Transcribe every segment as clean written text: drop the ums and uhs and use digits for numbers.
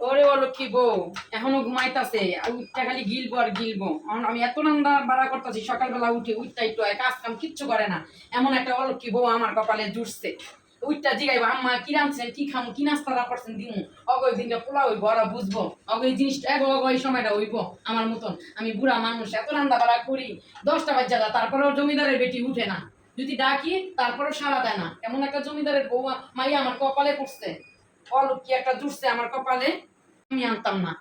ওরে বলো কি বউ এখনো ঘুমাইতাছে উঠটা খালি গিলবো আর গিলবো। আমি এত রান্না বাড়া করতেছি সকালবেলা উঠে উঠটা একটু কাজ কাম কিচ্ছু করে না। এমন একটা অলক্ষী বউ আমার কপালে জুটছে। উঠটা জিগাইবো আম্মা কি রাঁধছেন কি খামো কি নাস্তা করছেন দিমু অগয় দিনটা পোলা হইব ওরা বুঝবো অগয় জিনিসটা অগয় সময়টা হইব আমার মতন। আমি বুড়া মানুষ এত রান্না বাড়া করি 10টা বাজে যা তারপরেও জমিদারের বেটি উঠে না। যদি ডাকি তারপরেও সাড়া দেয় না। এমন একটা জমিদারের বউ মাইয়া আমার কপালে পড়ছে। অলক্ষী একটা জুটছে আমার কপালে। আমি আনতাম না।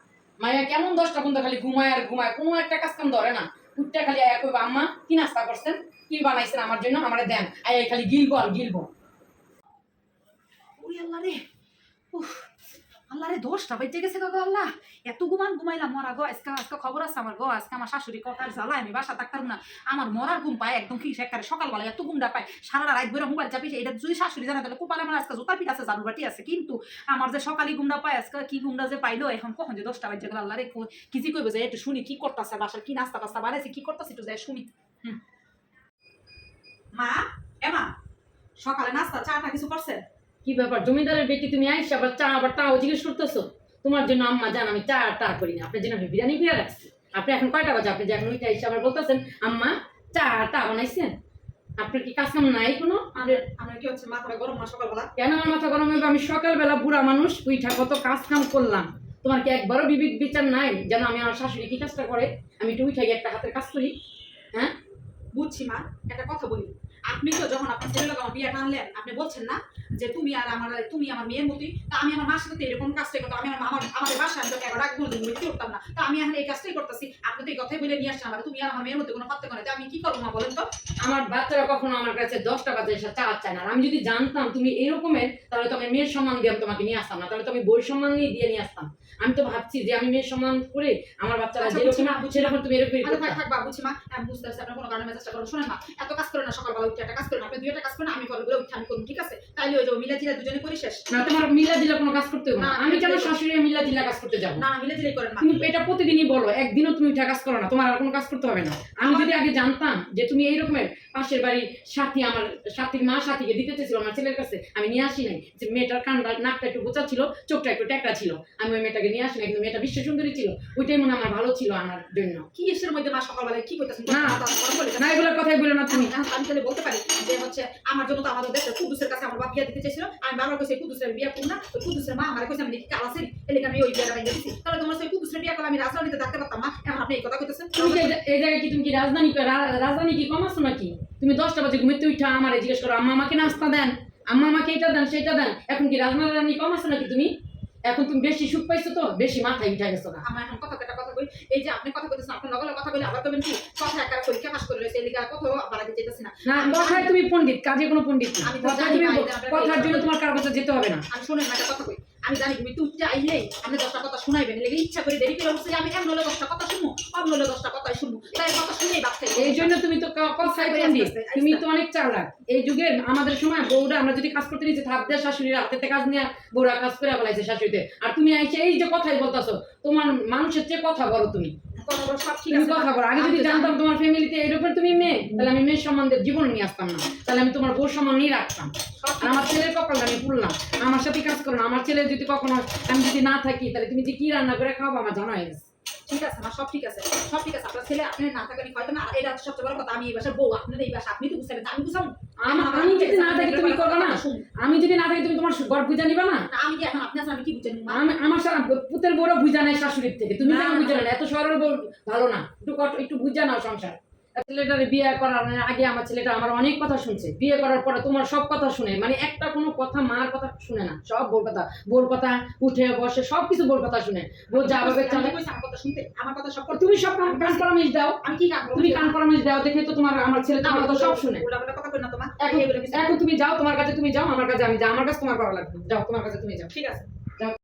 মাইয়া কেমন 10টা পর্যন্ত খালি ঘুমায় আর ঘুমায়, কোনো একটা কাজ কাম ধরে না। উঠটা খালি আয়া কইবা আম্মা কি নাস্তা করছেন কি বানাইছেন আমার জন্য আমারে দেন, আয়া খালি গিলবো আর গিলবো। ওরে আল্লাহ রে, উফ আল্লাহ রে 10টা বেজে গেছে গো আল্লাহ। এত ঘুমাইলাম মরা গো। আজকে খবর আছে আমার গো। আজকে আমার শাশুড়ি কথার জ্বালায় আমি বাসা থাকতাম না। আমার মরার ঘুম পায় একদম কি একেবারে সকালবেলা এত ঘুমটা পায় সারা রাত বইরা মোবাইল চাপিয়েছে। এটা যদি শাশুড়ি জানে তাহলে কোপালে আমার আজকে জোতার পিঠ আছে ঝাড়ু বাটি আছে। কিন্তু আমার যে সকালে ঘুমটা পায় আজকে কি ঘুমটা যে পাইলো এখন কখন যে 10টা বেজে গেল আল্লাহ রে। কি যে কইবে যে একটু শুনি কি করতেছে বাসার কি নাস্তা টাস্তা বানাইছে কি করতেছে একটু যাই শুনি। মা এমা সকালে নাস্তা চাটা কিছু করছেন? কি ব্যাপার জমিদারের বেটি তুমি আইসা আবার চা আবার টাও জিজ্ঞেস করতেছো? তোমার জন্য আম্মা জান আমি চা করি না, আপনার জন্য আমি বিরিয়ানি করে রাখছি। আপনি এখন কয়টা বাজে আপনি যে এখন ওইটা এসে আবার বলতেছেন আম্মা চা বানাইছেন? আপনার কি কাজ কাম নাই কোনো? আমার কি হচ্ছে মাথা গরম না সকালবেলা? কেন আমার মাথা গরম হইবে? আমি সকালবেলা বুড়া মানুষ উইঠা কত কাজ কাম করলাম। তোমার কি একবারও বিবেক বিচার নাই যেন আমি আমার শাশুড়ি কি কাজটা করে আমি একটু উঠে গিয়ে একটা হাতের কাজ করি? হ্যাঁ বুঝছি মা, একটা কথা বলি। আপনি তো যখন আপনার ছেলের লোক আমার বিয়ে টানলেন আপনি বলছেন না যে তুমি আমার মেয়ের মতোই। তা আমি আমার মার সাথে এরকম কাজটাই করতাম। আমি আমাদের বাসায় আমি তোকে একবার রাখবো বুঝতে করতাম না। তা আমি এখন এই কাজটাই করতেছি। আপনি তো এই কথাই বলে নিয়ে আসছেন তুমি আর আমার মেয়ের মধ্যে কোনো পার্থক্য নেই। আমি কি করবো মা বলেন তো? আমার বাচ্চারা কখনো আমার কাছে 10টা বাজে এসে চা চায় না। আর আমি যদি জানতাম তুমি এরকমের তাহলে তো আমি মেয়ের সম্মান দিয়ে তোমাকে নিয়ে আসতাম না, তাহলে তো আমি বই সম্মান দিয়ে নিয়ে আসতাম। আমি তো ভাবছি যে আমি মেয়ের সম্মান করে আমার বাচ্চারা যেরকম সেরকম তুমি এরকম থাকবা। বুঝছি মা, আমি বুঝতে পারছি আপনার কোনো কারণে মেসেজটা করুন। শোনেন মা, এত কাজ করে না সকালবেলা উঠে একটা কাজ করেন আপনি, 2টা কাজ করেন আমি করবো উঠে আমি করুন, ঠিক আছে? তাইলে ওই যাবো মিলা জিলা দুজনে করি শেষ। না তোমার মিলা দিলা কোনো কাজ করতে হবে না। আমি কেন শাশুড়ি মিলা দিলা কাজ করতে যাবো? না মিলা জিলাই করেন মা। তুমি এটা প্রতিদিনই বলো, একদিনও তুমি উঠে কাজ করো না, তোমার আর কোনো কাজ করতে হবে না। আমি যদি আগে জানতাম যে তুমি এই রকমের পাশের বাড়ির সাথী আমার সাথীর মা সাথীকে দিতে চেয়েছিল আমার ছেলের কাছে, আমি নিয়ে আসি নাই। যে মেয়েটার কানটা নাকটা একটু গোছা ছিল চোখটা একটু ট্যাকরা ছিল, আমি ওই মেয়েটাকে নিয়ে আসি না। কিন্তু মেয়েটা বিশ্ব সুন্দরী ছিল, ওইটাই মনে আমার ভালো ছিল আমার জন্য। কি এসের মধ্যে মা সকালবেলায় কি করতেছেন? না এগুলোর কথাই বলো না তুমি। আমি তাহলে বলতে পারি যে হচ্ছে আমার জন্য তো আমাদের দেশে কুদ্দুসের কাছে আমার বাপ বিয়া দিতে চেয়েছিল। আমি বারবার কইছি কুদ্দুসের বিয়া করব না। ওই কুদ্দুসের মা আমার কইছে আমি নাকি কাল আছে এলাকা আমি ওই বিয়াটা বাইন্দা দিছি। তাহলে তোমার সেই কুদ্দুসের বিয়া করলে আমি রাজধানীতে থাকতে পারতাম মা। এখন আপনি এই কথা কইতেছেন? তুমি এই জায়গায় কি তুমি কি রাজধানী কি কম আছো নাকি? তুমি 10টা বাজে ঘুমিতে উঠা আমারে জিজ্ঞেস করো আম্মা আমাকে নাস্তা দেন, আম্মা আমাকে এটা দেন সেটা দেন। এখন কি রাজধানী কম আছো নাকি তুমি? এখন তুমি বেশি সুখ পাইছো তো বেশি মাথায় উঠা গেছো না। আমার এখন কথা কই এই যে আপনি কথা কইতেছেন আপনার লগলে কথা বলে আবার কইবেন কি কথা একা পরীক্ষা পাস করে রইছে এলিকা কথা আবার আগে যেতেছি না। না কথায় তুমি পণ্ডিত কাজে কোনো পণ্ডিত না। কথার জন্য তোমার কারো কাছে যেতে হবে না। আমি শুনেন একটা কথা কই, আমি জানি তুমি তুইটা আইলেই আপনি 10টা কথা শুনাইবেন, লেগে ইচ্ছা করে দেরি করে বলছে আমি এমন হলে 10টা কথা শুনবো অন্য হলে 10টা কথাই শুনবো। তাই কথা শুনেই বাদ খাই। এই জন্য তুমি তো কথাই পণ্ডিত, তুমি তো অনেক চালাক। এই যুগে আমাদের সময় বউরা আমরা যদি কাজ করতে নিয়েছি থাপ দিয়ে শাশুড়িরা হাতে কাজ নিয়ে বউরা কাজ করে ফেলাইছে শাশুড়িতে। আর তুমি আইসে এই যে কথাই বলতাছো, তোমার মানুষের চেয়ে কথা বলো তুমি। কথা বলো। আগে যদি জানতাম তোমার ফ্যামিলিতে এরকম তুমি মেয়ে, তাহলে আমি মেয়ের সম্বন্ধে জীবন নিয়ে আসতাম না, তাহলে আমি তোমার বউর সম্মান নিয়ে রাখতাম। আর আমার ছেলের কপালটা আমি পুড়লাম। আমার সাথে কাজ করো না। আমার ছেলে যদি কখনো আমি যদি না থাকি তাহলে তুমি যে কি রান্না করে খাওয়াবো আমার জানা হয়ে গেছে। ঠিক আছে আমার সব ঠিক আছে সব ঠিক আছে। আপনার ছেলে আপনি না থাকেন হয়তো না, এটা সবচেয়ে বড় কথা আমি এই বাসার বউ, আপনার এই বাসা আপনি তো বুঝতে পারেন আমি বুঝাবো। আমি যদি না থাকি তুমি করবে না? আমি যদি না থাকি তুমি তোমার গড় বুঝা নিবা না? আমি কি এখন আপনি আছেন আমি কি বুঝে নিব? আমার সারা পুতের বড় বুঝা নাই শাশুড়ির থেকে, তুমি কেন বুঝা না? এত সরল ভালো না, একটু বুঝা নাও সংসার। ছেলেটারে বিয়ে করার আগে আমার ছেলেটা আমার অনেক কথা শুনছে, বিয়ে করার পরে তোমার সব কথা শুনে, মানে একটা কোনো কথা মার কথা শুনে না, সব বোর কথা উঠে বসে সবকিছু বোর কথা শুনে। বউ যা ভাবে চলে আমার কথা শুনতে আমার কথা সব তুমি সব কান পরামর্শ দাও। আমি কি কান তুমি কান পরামর্শ দাও দেখে তো তোমার আমার ছেলে তোমার কথা সব শুনে। কথা কই না তোমার এখন তুমি যাও তোমার কাছে তুমি যাও, আমার কাছে আমি যাও, আমার কাছে তোমার করা লাগবে। যাও তোমার কাছে তুমি যাও। ঠিক আছে।